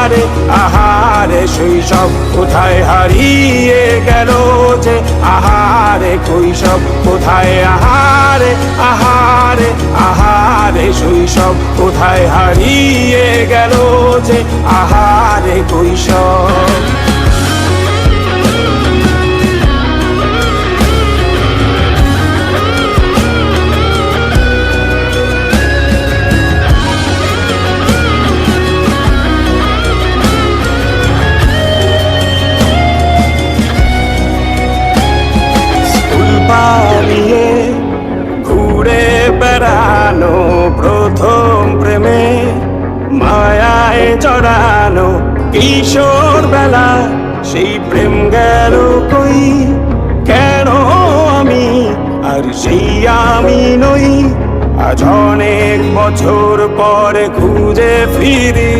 আহারে আহারে শৈশব কোথায় হারিয়ে গেল যে, আহারে কৈশব কোথায়, আহারে আহারে আহারে শৈশব কোথায় হারিয়ে গেল যে, আহারে কৈশব। পালিয়ে ঘুরে বেড়ানো প্রথম প্রেমে, মায়ায় জড়ানো কিশোর বেলা, সেই প্রেম গেল কই, কেন আমি আর সেই আমি নই। আজ অনেক বছর পরে খুঁজে ফিরি